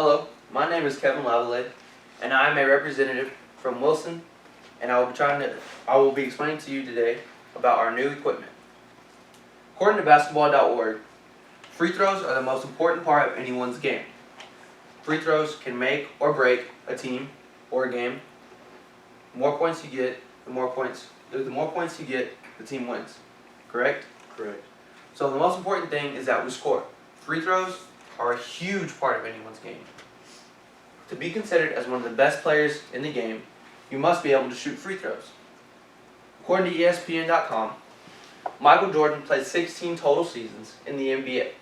Hello, my name is Kevin Lavalais, and I am a representative from Wilson, and I will be explaining to you today about our new equipment. According to basketball.org, free throws are the most important part of anyone's game. Free throws can make or break a team or a game. The more points you get, the more points you get, the team wins. Correct? Correct. So the most important thing is that we score. Free throws are a huge part of anyone's game. To be considered as one of the best players in the game, you must be able to shoot free throws. According to ESPN.com, Michael Jordan played 16 total seasons in the NBA.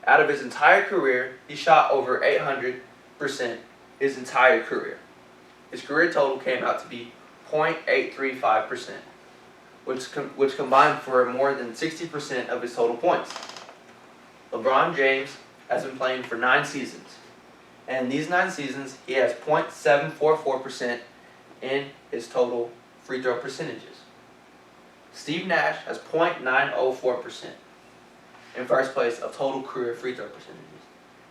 Out of his entire career, he shot over 800% his entire career. His career total came out to be .835%, which combined for more than 60% of his total points. LeBron James has been playing for 9 seasons, and in these 9 seasons, he has .744% in his total free throw percentages. Steve Nash has .904% in first place of total career free throw percentages,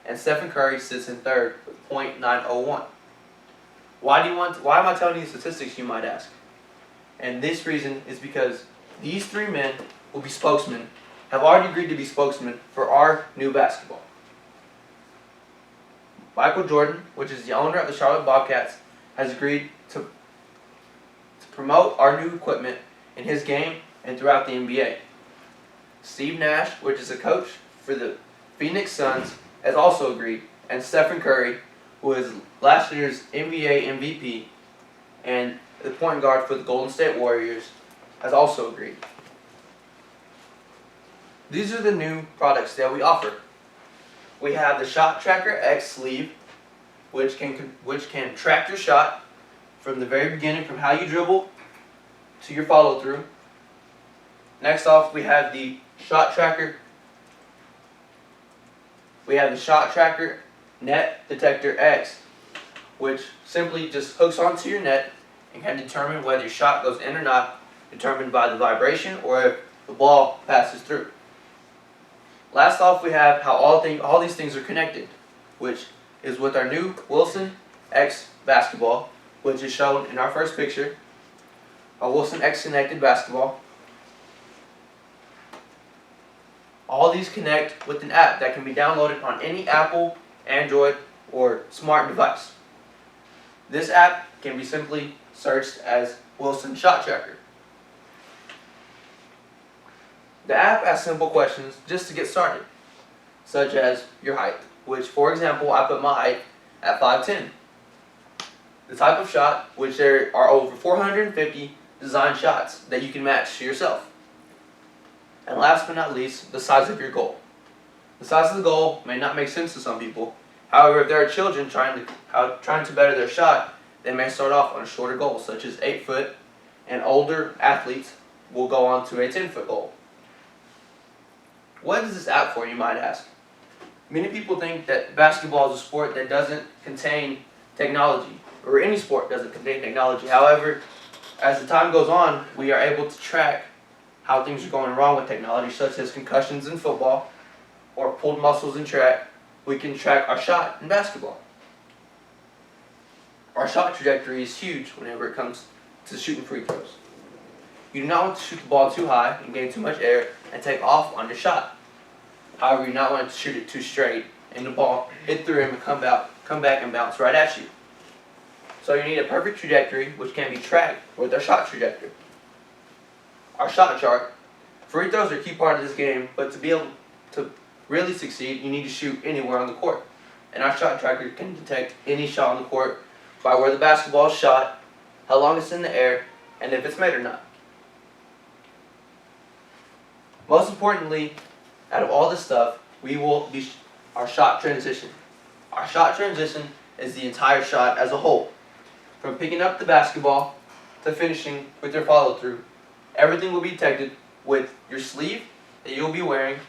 and Stephen Curry sits in third with .901. Why am I telling you these statistics, you might ask? And this reason is because these 3 men will be spokesmen, have already agreed to be spokesmen for our new basketball. Michael Jordan, which is the owner of the Charlotte Bobcats, has agreed to promote our new equipment in his game and throughout the NBA. Steve Nash, which is a coach for the Phoenix Suns, has also agreed, and Stephen Curry, who is last year's NBA MVP and the point guard for the Golden State Warriors, has also agreed. These are the new products that we offer. We have the Shot Tracker X sleeve, which can track your shot from the very beginning, from how you dribble to your follow through. Next off, we have the Shot Tracker. We have the Shot Tracker Net Detector X, which simply just hooks onto your net and can determine whether your shot goes in or not, determined by the vibration or if the ball passes through. Last off, we have how all these things are connected, which is with our new Wilson X basketball, which is shown in our first picture, a Wilson X connected basketball. All these connect with an app that can be downloaded on any Apple, Android, or smart device. This app can be simply searched as Wilson Shot Tracker. The app asks simple questions just to get started, such as your height, which, for example, I put my height at 5'10". The type of shot, which there are over 450 design shots that you can match to yourself. And last but not least, the size of your goal. The size of the goal may not make sense to some people. However, if there are children trying to better their shot, they may start off on a shorter goal, such as 8 foot, and older athletes will go on to a 10-foot goal. What is this app for, you might ask? Many people think that basketball is a sport that doesn't contain technology, or any sport doesn't contain technology. However, as the time goes on, we are able to track how things are going wrong with technology, such as concussions in football or pulled muscles in track. We can track our shot in basketball. Our shot trajectory is huge whenever it comes to shooting free throws. You do not want to shoot the ball too high and gain too much air and take off on your shot. However, you do not want to shoot it too straight and the ball hit the rim and come back and bounce right at you. So you need a perfect trajectory, which can be tracked with our shot trajectory. Our shot chart. Free throws are a key part of this game, but to be able to really succeed, you need to shoot anywhere on the court. And our shot tracker can detect any shot on the court by where the basketball is shot, how long it's in the air, and if it's made or not. Most importantly, out of all this stuff, our shot transition. Our shot transition is the entire shot as a whole. From picking up the basketball to finishing with your follow through, everything will be detected with your sleeve that you'll be wearing,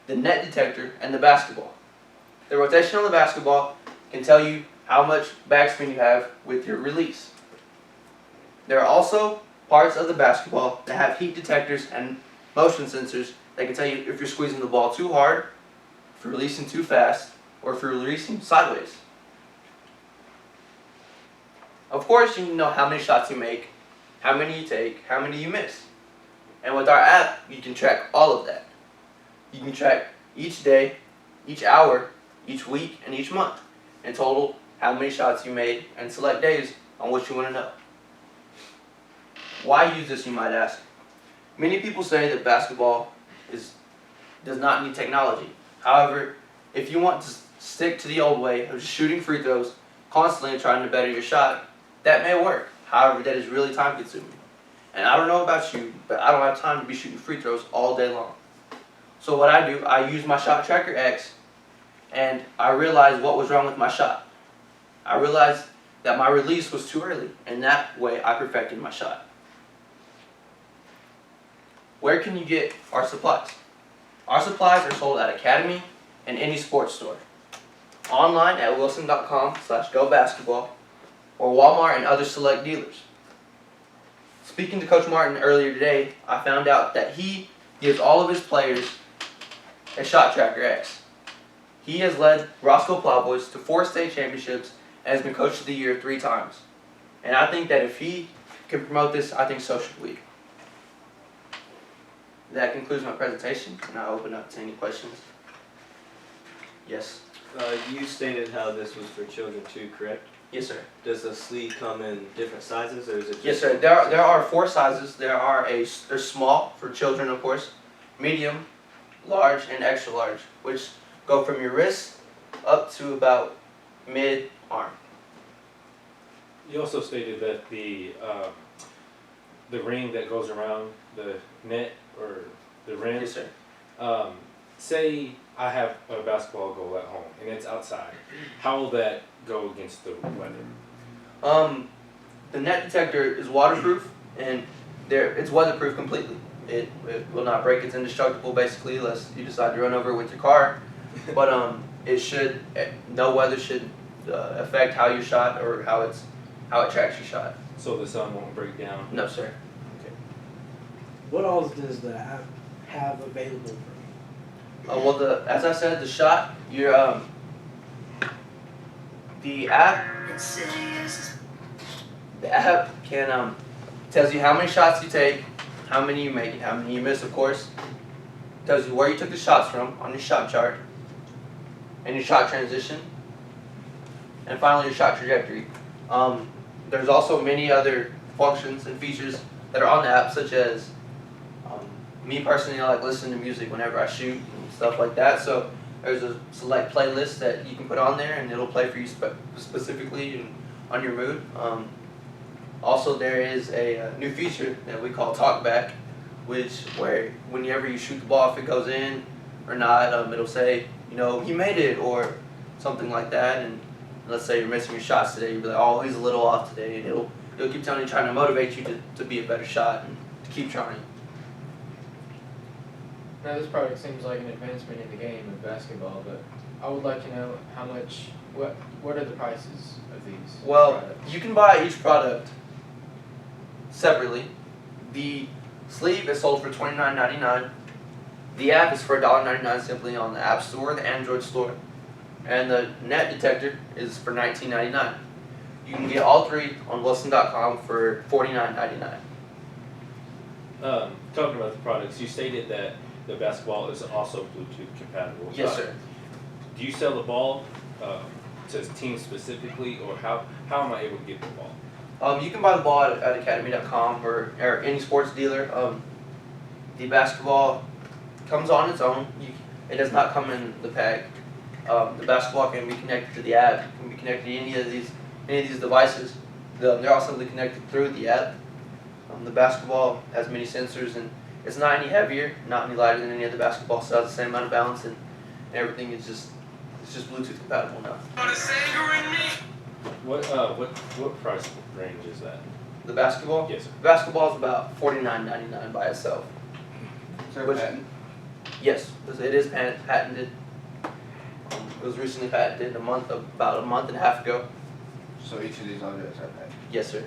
the net detector, and the basketball. The rotation on the basketball can tell you how much backspin you have with your release. There are also parts of the basketball that have heat detectors and motion sensors that can tell you if you're squeezing the ball too hard if you're releasing too fast, or if you're releasing sideways. Of course, you know how many shots you make, how many you take, how many you miss. And with our app, you can track all of that. You can track each day, each hour, each week, and each month. In total, how many shots you made, and select days on what you want to know. Why use this, you might ask? Many people say that basketball does not need technology. However, if you want to stick to the old way of just shooting free throws, constantly trying to better your shot, that may work. However, that is really time consuming. And I don't know about you, but I don't have time to be shooting free throws all day long. So what I do, I use my Shot Tracker X, and I realized what was wrong with my shot. I realized that my release was too early, and that way I perfected my shot. Where can you get our supplies? Our supplies are sold at Academy and any sports store. Online at wilson.com/gobasketball or Walmart and other select dealers. Speaking to Coach Martin earlier today, I found out that he gives all of his players a Shot Tracker X. He has led Roscoe Plowboys to 4 state championships and has been Coach of the Year 3 times. And I think that if he can promote this, I think so should we. That concludes my presentation, and I'll open up to any questions. Yes? You stated how this was for children too, correct? Yes, sir. Does the sleeve come in different sizes, or is it just... Yes, sir. There are 4 sizes. There's small for children, of course, medium, large, and extra large, which go from your wrist up to about mid-arm. You also stated that the ring that goes around the net or the rim. Yes, sir. Say I have a basketball goal at home and it's outside. How will that go against the weather? The net detector is waterproof, and it's weatherproof completely. It will not break. It's indestructible basically, unless you decide to run over it with your car. But no weather should affect how you shot or how it tracks your shot. So the sun won't break down? No, sir. Okay. What else does the app have available for me? As I said, the shot, the app can tells you how many shots you take, how many you make, and how many you miss, of course. Tells you where you took the shots from on your shot chart, and your shot transition, and finally your shot trajectory. There's also many other functions and features that are on the app, such as me personally, I like listening to music whenever I shoot and stuff like that. So there's a select playlist that you can put on there, and it'll play for you specifically and on your mood. Also, there is a new feature that we call Talkback, where whenever you shoot the ball, if it goes in or not, it'll say, he made it or something like that. And let's say you're missing your shots today, you'll be like, oh, he's a little off today, and it'll keep telling you, trying to motivate you to be a better shot and to keep trying. Now this product seems like an advancement in the game of basketball, but I would like to know what are the prices of these products? You can buy each product separately. The sleeve is sold for $29.99. The app is for $1.99 simply on the App Store, the Android store. And the net detector is for $19.99. You can get all 3 on Wilson.com for $49.99. Talking about the products, you stated that the basketball is also Bluetooth compatible. Yes, sir. Do you sell the ball to teams specifically, or how am I able to get the ball? You can buy the ball at academy.com or any sports dealer. The basketball comes on its own. It does not come in the pack. The basketball can be connected to the app. It can be connected to any of these devices. They're all simply connected through the app. The basketball has many sensors, and it's not any heavier, not any lighter than any other basketball. So it has the same amount of balance, and everything is just Bluetooth compatible now. What price range is that? The basketball? Yes, sir. The basketball is about $49.99 by itself. Is there a patent? Yes, it is patented. It was recently patented about a month and a half ago. So each of these objects are patented? Yes, sir.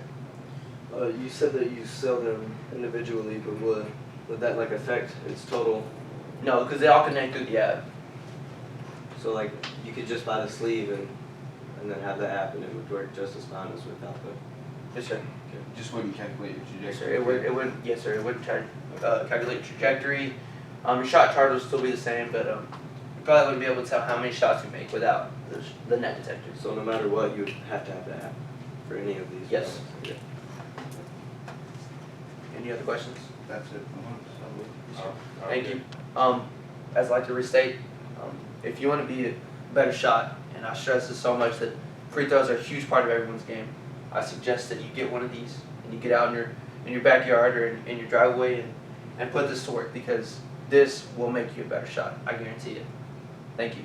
You said that you sell them individually, but would that affect its total? No, because they all connect through the app. So like, you could just buy the sleeve and then have the app and it would work just as fine as without the. Yes, sir. Just wouldn't calculate your Yes, trajectory. sir. Yes, sir. It would calculate trajectory. Your shot charge will still be the same, but you probably wouldn't be able to tell how many shots you make without the net detector. So no matter what, you would have to have the app for any of these. Yes. products. Okay. Any other questions? That's it. Thank you. As I like to restate, if you want to be a better shot, and I stress this so much that free throws are a huge part of everyone's game, I suggest that you get one of these and you get out in your backyard or in your driveway and put this to work, because this will make you a better shot. I guarantee it. Thank you.